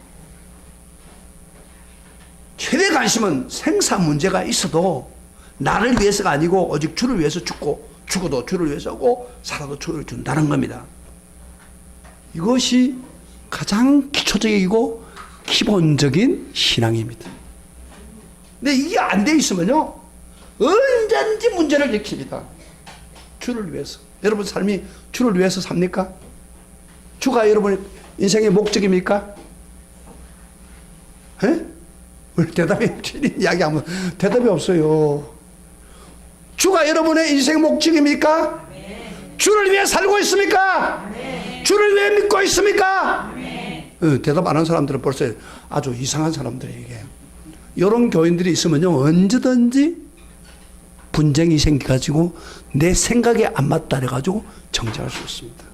최대 관심은 생사 문제가 있어도 나를 위해서가 아니고 오직 주를 위해서 죽고 죽어도 주를 위해서고 살아도 주를 준다는 겁니다. 이것이 가장 기초적이고 기본적인 신앙입니다. 근데 이게 안 돼 있으면요 언제든지 문제를 일으킵니다. 주를 위해서. 여러분 삶이 주를 위해서 삽니까? 주가 여러분의 인생의 목적입니까? 에? 왜 대답이 이야기하면 대답이 없어요. 주가 여러분의 인생 목적입니까? 네. 주를 위해 살고 있습니까? 네. 주를 위해 믿고 있습니까? 네. 대답 안 한 사람들은 벌써 아주 이상한 사람들이에요. 이게. 이런 교인들이 있으면요 언제든지 분쟁이 생겨가지고 내 생각에 안 맞다 해가지고 정죄할 수 있습니다.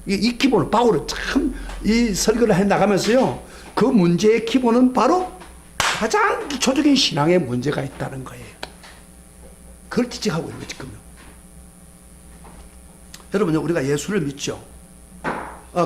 이 기본은 바울은 참 이 설교를 해 나가면서요 그 문제의 기본은 바로 가장 기초적인 신앙에 문제가 있다는 거예요. 그걸 지적하고 있는 거죠 지금요. 여러분요 우리가 예수를 믿죠.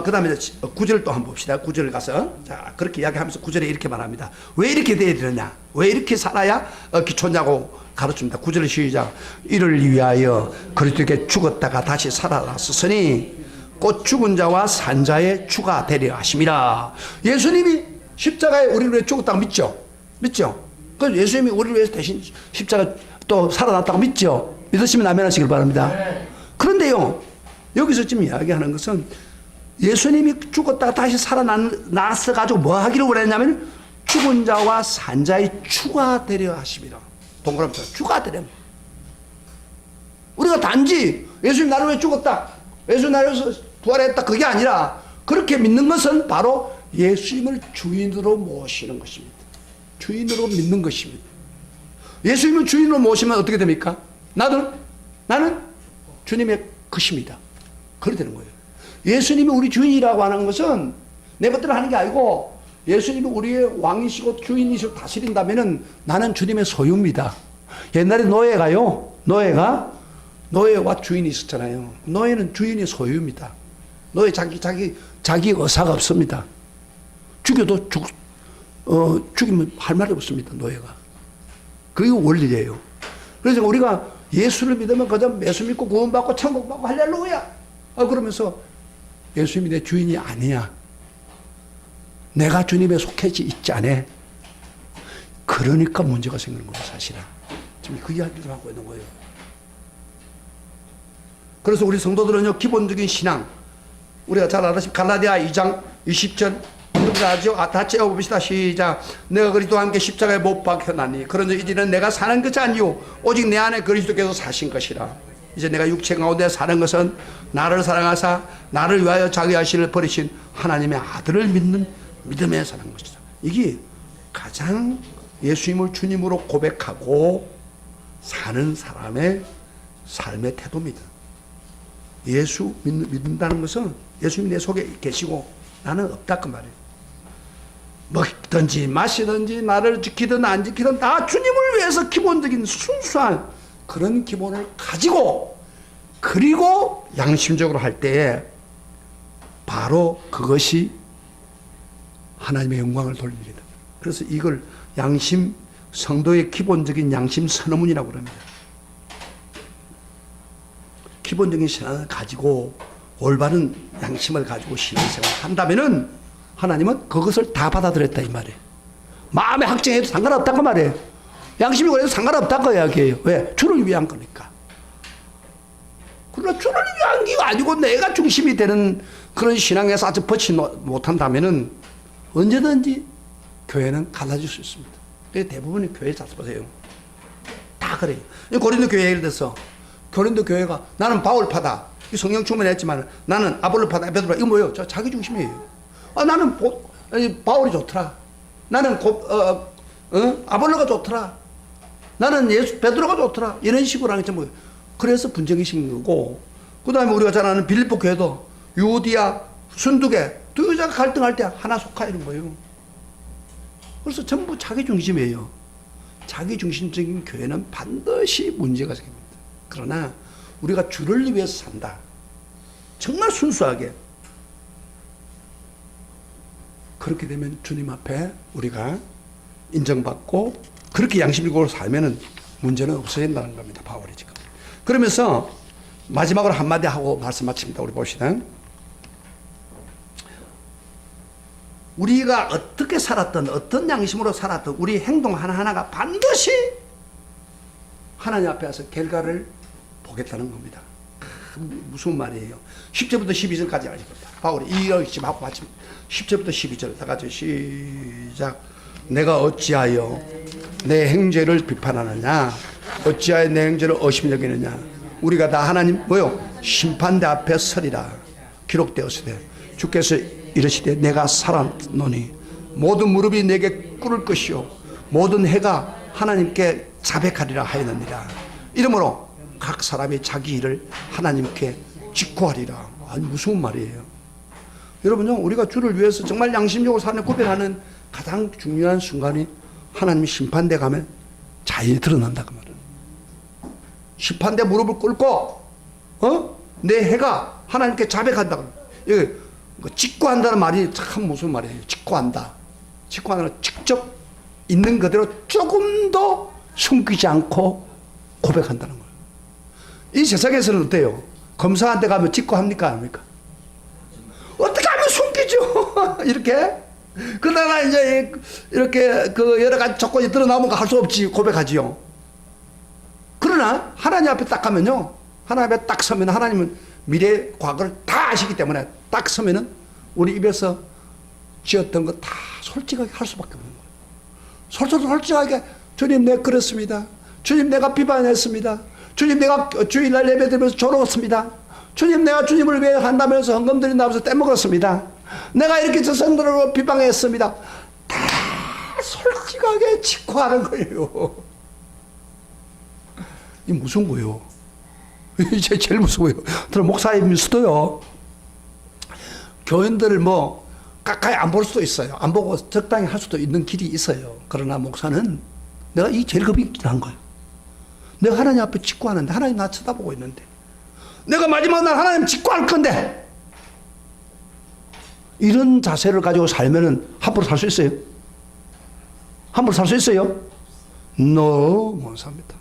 그 다음에 9절 또 한번 봅시다. 9절 가서 자 그렇게 이야기하면서 9절에 이렇게 말합니다. 왜 이렇게 돼야 되느냐, 왜 이렇게 살아야 기초냐고 가르칩니다. 9절 시작. 이를 위하여 그리스도께 죽었다가 다시 살아났으니 곧 죽은 자와 산 자의 주가 되려 하심이라. 예수님이 십자가에 우리를 위해 죽었다고 믿죠? 믿죠? 그래서 예수님이 우리를 위해서 대신 십자가 또 살아났다고 믿죠? 믿으시면 아멘 하시길 바랍니다. 그런데요 여기서 지금 이야기하는 것은 예수님이 죽었다가 다시 살아났어 가지고 뭐 하기를 원했냐면 죽은 자와 산 자의 주가 되려 하심이라. 동그라미 쳐. 주가 되려. 우리가 단지 예수님 나를 위해 죽었다, 예수님 나를 위해서 부활했다, 그게 아니라 그렇게 믿는 것은 바로 예수님을 주인으로 모시는 것입니다. 주인으로 믿는 것입니다. 예수님을 주인으로 모시면 어떻게 됩니까? 나는 주님의 것입니다. 그렇게 되는 거예요. 예수님이 우리 주인이라고 하는 것은 내 멋대로 하는 게 아니고 예수님이 우리의 왕이시고 주인이시고 다스린다면은 나는 주님의 소유입니다. 옛날에 노예와 주인이 있었잖아요. 노예는 주인의 소유입니다. 노예 자기 의사가 없습니다. 죽여도 죽이면 할 말이 없습니다. 노예가. 그게 원리예요. 그래서 우리가 예수를 믿으면 그저 예수 믿고 구원받고 천국 받고 할렐루야 그러면서 예수님이 내 주인이 아니야, 내가 주님에 속해지 있지 않아, 그러니까 문제가 생기는 거예요. 사실은 지금 그 이야기를 하고 있는 거예요. 그래서 우리 성도들은요 기본적인 신앙 우리가 잘 알아서 갈라디아 2장 20절 여러분 아죠? 다 째어봅시다. 시작. 내가 그리스도와 함께 십자가에 못 박혀나니 그러므로 이제는 내가 사는 것이 아니요 오직 내 안에 그리스도께서 사신 것이라. 이제 내가 육체 가운데 사는 것은 나를 사랑하사 나를 위하여 자기 자신을 버리신 하나님의 아들을 믿는 믿음에 사는 것이다. 이게 가장 예수님을 주님으로 고백하고 사는 사람의 삶의 태도입니다. 예수 믿는다는 것은 예수님이 내 속에 계시고 나는 없다 그 말이에요. 먹든지 마시든지 나를 지키든 안 지키든 다 주님을 위해서 기본적인 순수한 그런 기본을 가지고 그리고 양심적으로 할 때에 바로 그것이 하나님의 영광을 돌립니다. 그래서 이걸 양심, 성도의 기본적인 양심 선언문이라고 합니다. 기본적인 신앙을 가지고 올바른 양심을 가지고 신앙생활을 한다면은 하나님은 그것을 다 받아들였다 이 말이에요. 마음의 확증해도 상관없다고 말이에요. 양심이 그래도 상관없다고 이야기해요. 왜? 주를 위한 거니까. 그러나 주를 위한 게 아니고 내가 중심이 되는 그런 신앙에서 아주 벗지 못한다면은 언제든지 교회는 갈라질 수 있습니다. 대부분의 교회 잘 보세요. 다 그래요. 고린도 교회 예를 들어서 고린도 교회가 나는 바울파다. 성령 충만했지만 나는 아볼로파다. 베드로파. 이거 뭐예요? 저 자기 중심이에요. 나는 바울이 좋더라. 나는 아볼로가 좋더라. 나는 베드로가 좋더라. 이런 식으로 하는 게 뭐예요? 그래서 분쟁이 생긴 거고, 그 다음에 우리가 잘 아는 빌립보 교회도 유오디아, 순두계 두 여자가 갈등할 때 하나 속하 이런 거예요. 그래서 전부 자기 중심이에요. 자기 중심적인 교회는 반드시 문제가 생깁니다. 그러나 우리가 주를 위해서 산다. 정말 순수하게. 그렇게 되면 주님 앞에 우리가 인정받고 그렇게 양심적으로 살면은 문제는 없어진다는 겁니다. 바울이 지금. 그러면서 마지막으로 한마디 하고 말씀 마칩니다. 우리 봅시다. 우리가 어떻게 살았던 어떤 양심으로 살았던 우리 행동 하나하나가 반드시 하나님 앞에서 결과를 보겠다는 겁니다. 무슨 말이에요? 10절부터 12절까지 알겠다. 바울이 이거 지금 하고 마침 10절부터 12절 다 같이 시작. 내가 어찌하여 내 행죄를 비판하느냐? 어찌하여 내 행죄를 의심여기느냐? 우리가 다 하나님 뭐요? 심판대 앞에 서리라. 기록되었으되 주께서 이르시되 내가 살았노니 모든 무릎이 내게 꿇을 것이요 모든 해가 하나님께 자백하리라 하였느니라. 이러므로 각 사람이 자기 일을 하나님께 직구하리라. 아니 무슨 말이에요? 여러분요, 우리가 주를 위해서 정말 양심적으로 사는 구별하는 가장 중요한 순간이 하나님이 심판대 가면 자연히 드러난다 그 말은. 심판대 무릎을 꿇고 내 해가 하나님께 자백한다. 여기 직구한다는 말이 참 무슨 말이에요? 직구한다. 직구하는 직접 있는 그대로 조금 더 숨기지 않고 고백한다는 거예요. 이 세상에서는 어때요? 검사한테 가면 직구합니까? 안 합니까? 어떻게 하면 숨기죠? 이렇게. 그러다가 이제 이렇게 그 여러 가지 조건이 드러나면 할 수 없지. 고백하지요. 그러나 하나님 앞에 딱 가면요. 하나님 앞에 딱 서면 하나님은 미래, 과거를 다 아시기 때문에 딱 서면은 우리 입에서 지었던 거 다 솔직하게 할 수밖에 없는 거예요. 솔직하게 주님 내가 그랬습니다. 주님 내가 비판했습니다. 주님 내가 주일날 예배 드리면서 조롱했습니다. 주님 내가 주님을 위해 한다면서 헌금 드린다면서 떼먹었습니다. 내가 이렇게 저 성도를 비방했습니다. 다 솔직하게 직구하는 거예요. 이 무서운 거예요. 이제 제일 무서워요. 목사님일 수도요. 교인들을 뭐 가까이 안 볼 수도 있어요. 안 보고 적당히 할 수도 있는 길이 있어요. 그러나 목사는 내가 이 제일 겁이 난 거예요. 내가 하나님 앞에 직구하는데 하나님 나 쳐다보고 있는데 내가 마지막 날 하나님 직구할 건데 이런 자세를 가지고 살면은 함부로 살 수 있어요? 함부로 살 수 있어요? No, 못 삽니다.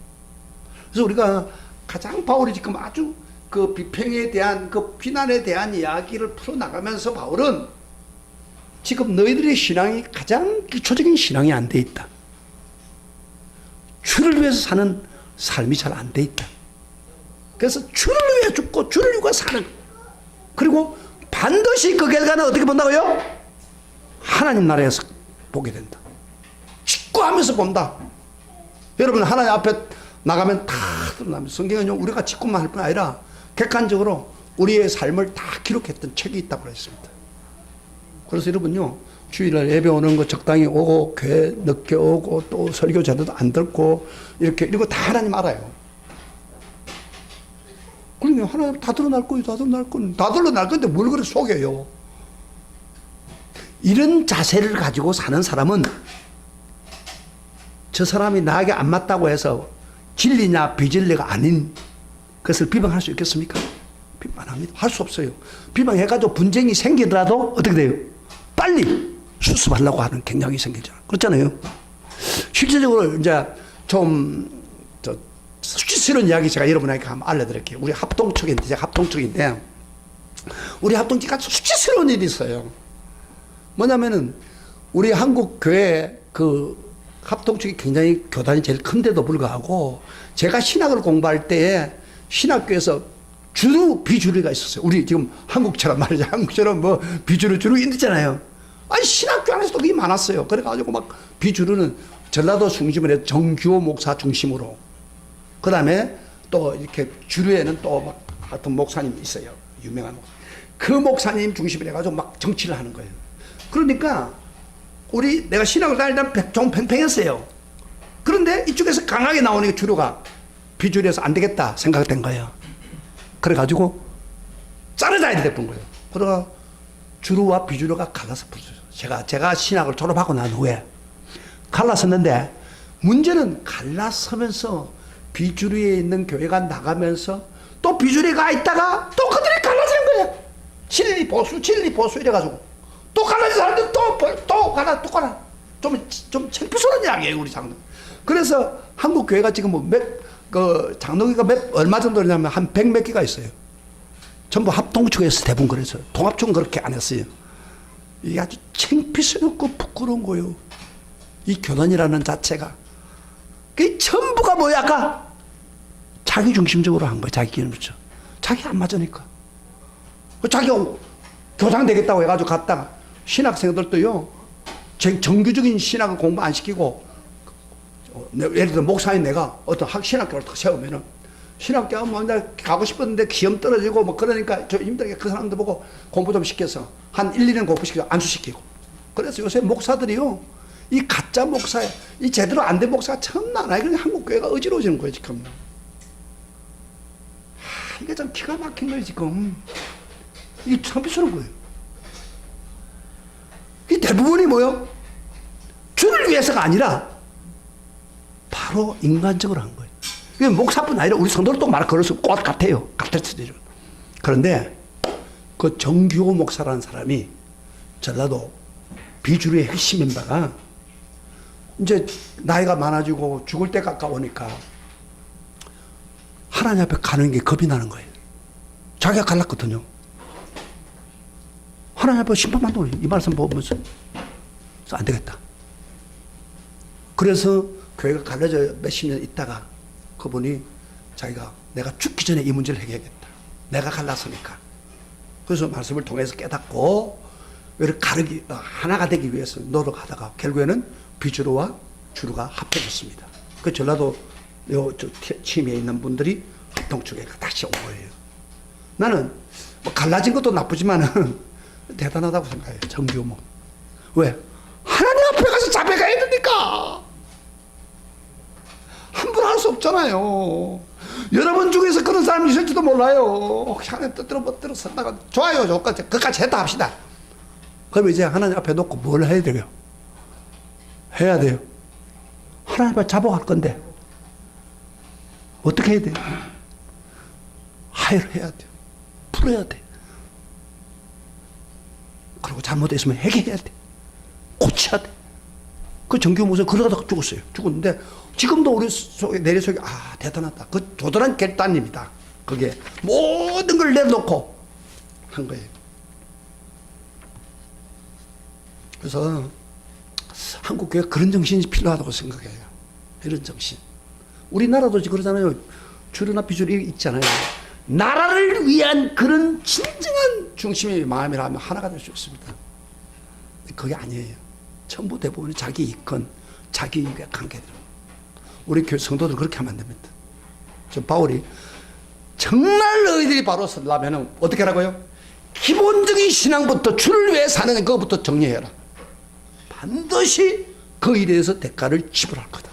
그래서 우리가 가장 바울이 지금 아주 그 비평에 대한 그 비난에 대한 이야기를 풀어나가면서 바울은 지금 너희들의 신앙이 가장 기초적인 신앙이 안 돼 있다. 주를 위해서 사는 삶이 잘 안 돼 있다. 그래서 주를 위해 죽고 주를 위해 사는, 그리고 반드시 그 결과는 어떻게 본다고요? 하나님 나라에서 보게 된다. 직구하면서 본다. 여러분 하나님 앞에 나가면 다 드러납니다. 성경은 우리가 직구만 할 뿐 아니라 객관적으로 우리의 삶을 다 기록했던 책이 있다고 했습니다. 그래서 여러분요, 주일날 예배 오는 거 적당히 오고, 교회 늦게 오고, 또 설교 제대로 안 듣고, 이렇게, 이거 다 하나님 알아요. 그러면 하나님 다 드러날 거예요, 다 드러날 거예요. 다 드러날 건데 뭘 그래 속여요. 이런 자세를 가지고 사는 사람은 저 사람이 나에게 안 맞다고 해서 진리냐 비진리가 아닌 것을 비방할 수 있겠습니까? 비판합니다. 할 수 없어요. 비방해가지고 분쟁이 생기더라도 어떻게 돼요? 빨리 수습하려고 하는 경향이 생기잖아요. 그렇잖아요. 실질적으로 이제 좀 수치스러운 이야기 제가 여러분에게 한번 알려드릴게요. 우리 합동측인데, 제가 합동측인데, 우리 합동측 아주 수치스러운 일이 있어요. 뭐냐면은, 우리 한국 교회 그 합동측이 굉장히 교단이 제일 큰데도 불구하고, 제가 신학을 공부할 때에 신학교에서 주류, 비주류가 있었어요. 우리 지금 한국처럼 말이죠. 한국처럼 뭐 비주류, 주류 있잖아요. 아니, 신학교 안에서도 그게 많았어요. 그래가지고 막 비주류는 전라도 중심으로 해서 정규호 목사 중심으로. 그 다음에 또 이렇게 주류에는 또 막 하여튼 목사님이 있어요. 유명한 목사. 그 목사님 중심으로 해가지고 막 정치를 하는 거예요. 그러니까 내가 신학을 다닐 때는 좀 팽팽했어요. 그런데 이쪽에서 강하게 나오는 주류가 비주류에서 안 되겠다 생각된 거예요. 그래가지고 자르자야 됐던 거예요. 그러다가 주류와 비주류가 갈라서 붙었어요. 제가 신학을 졸업하고 난 후에 갈라섰는데 문제는 갈라서면서 비주류에 있는 교회가 나가면서 또 비주류가 있다가 또 그들이 갈라지는 거예요. 진리 보수 이래가지고 또 갈라진 사람들 또 갈라 좀 창피스러운 이야기예요, 우리 장로. 그래서 한국 교회가 지금 장로교가 얼마 정도 되냐면 한 100몇 개가 있어요. 전부 합동측에서 대부분 그랬어요. 통합측은 그렇게 안 했어요. 이게 아주 창피스럽고 부끄러운 거예요. 이 교단이라는 자체가. 그 전부가 뭐야, 아까? 자기 중심적으로 한 거예요, 자기는. 그렇죠. 자기 안 맞으니까. 자기가 교장 되겠다고 해가지고 갔다가 신학생들도요, 정규적인 신학을 공부 안 시키고, 예를 들어 목사인 내가 어떤 신학교를 딱 세우면은, 신학교 먼저 가고 싶었는데 기염 떨어지고 뭐 그러니까 저 힘들게 그 사람들 보고 공부 좀 시켜서 한 1, 2년 공부시켜서 안수시키고. 그래서 요새 목사들이요, 이 가짜 목사, 이 제대로 안 된 목사가 처음 나와요. 그래서 한국 교회가 어지러워지는 거예요, 지금. 이게 참 기가 막힌 거예요, 지금. 이게 창피스러운 거예요. 이 대부분이 뭐요? 주를 위해서가 아니라 바로 인간적으로 한 거예요. 목사뿐 아니라 우리 성도들도 말 걸어서 꽃 같아요. 같았어요. 그런데 그 정규호 목사라는 사람이 전라도 비주류의 핵심 멤버가 이제 나이가 많아지고 죽을 때 가까우니까 하나님 앞에 가는 게 겁이 나는 거예요. 자기가 갈랐거든요. 하나님 앞에 심판만 돌려. 이 말씀 보면서 안 되겠다. 그래서 교회가 갈라져 몇십 년 있다가 그분이 자기가 내가 죽기 전에 이 문제를 해결하겠다. 내가 갈랐으니까. 그래서 말씀을 통해서 깨닫고 하나가 되기 위해서 노력하다가 결국에는 비주류와 주류가 합해졌습니다. 그 전라도 취미에 있는 분들이 합동측에 다시 온 거예요. 나는 뭐 갈라진 것도 나쁘지만은 대단하다고 생각해요. 정규모. 왜? 하나님 앞에 가서 자백해야 되니까. 함부로 할 수 없잖아요. 여러분 중에서 그런 사람이 있을지도 몰라요. 혹시 하나님 뜻대로 멋대로 산다가 좋아요. 그까지 했다 합시다. 그럼 이제 하나님 앞에 놓고 뭘 해야 돼요? 해야 돼요. 하나님 앞에 자복할 건데 어떻게 해야 돼요? 하야를 해야 돼요. 풀어야 돼. 그리고 잘못했으면 회개해야 돼. 고쳐야 돼. 그 정규 목사 그러다가 죽었어요. 죽었는데 지금도 우리 내리 속에 대단하다. 그 조단한 결단입니다. 그게 모든 걸 내려놓고 한 거예요. 그래서 한국 교회 그런 정신이 필요하다고 생각해요. 이런 정신. 우리나라도 그러잖아요. 주류나 비주류 있잖아요. 나라를 위한 그런 진정한 중심의 마음이라면 하나가 될 수 있습니다. 그게 아니에요. 전부 대부분이 자기 이권, 자기 이익에 관계돼요. 우리 성도들 그렇게 하면 안 됩니다. 저 바울이 정말 너희들이 바로 서려면 어떻게 하라고요? 기본적인 신앙부터 주를 위해 사는 그것부터 정리해라. 반드시 그 일에 대해서 대가를 지불할 거다.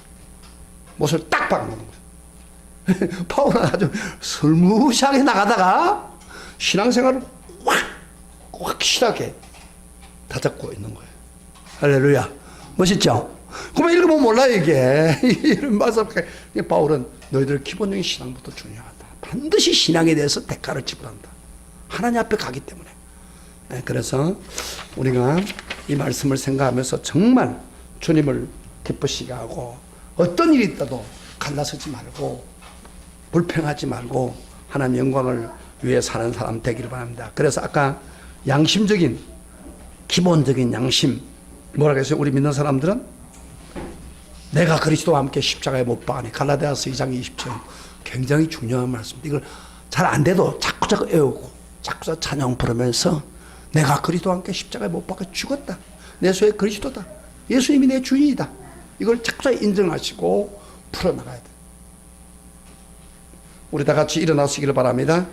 못을 딱 박아놓는 거예요. 바울은 아주 설무시하게 나가다가 신앙생활을 확실하게 다잡고 있는 거예요. 할렐루야. 멋있죠? 그러면 읽으면 몰라요, 이게. 이런 말씀. 바울은 너희들 기본적인 신앙부터 중요하다. 반드시 신앙에 대해서 대가를 지불한다. 하나님 앞에 가기 때문에. 네, 그래서 우리가 이 말씀을 생각하면서 정말 주님을 기쁘시게 하고 어떤 일이 있어도 갈라서지 말고 불평하지 말고 하나님 영광을 위해 사는 사람 되기를 바랍니다. 그래서 아까 양심적인 기본적인 양심 뭐라고 했어요? 우리 믿는 사람들은 내가 그리스도와 함께 십자가에 못 박아니 갈라디아서 2장 20절 굉장히 중요한 말씀입니다. 이걸 잘 안 돼도 자꾸 외우고 자꾸 찬양 부르면서 내가 그리스도와 함께 십자가에 못 박아 죽었다. 내 소에 그리스도다. 예수님이 내 주인이다. 이걸 자꾸 인정하시고 풀어나가야 돼. 우리 다 같이 일어나시기를 바랍니다.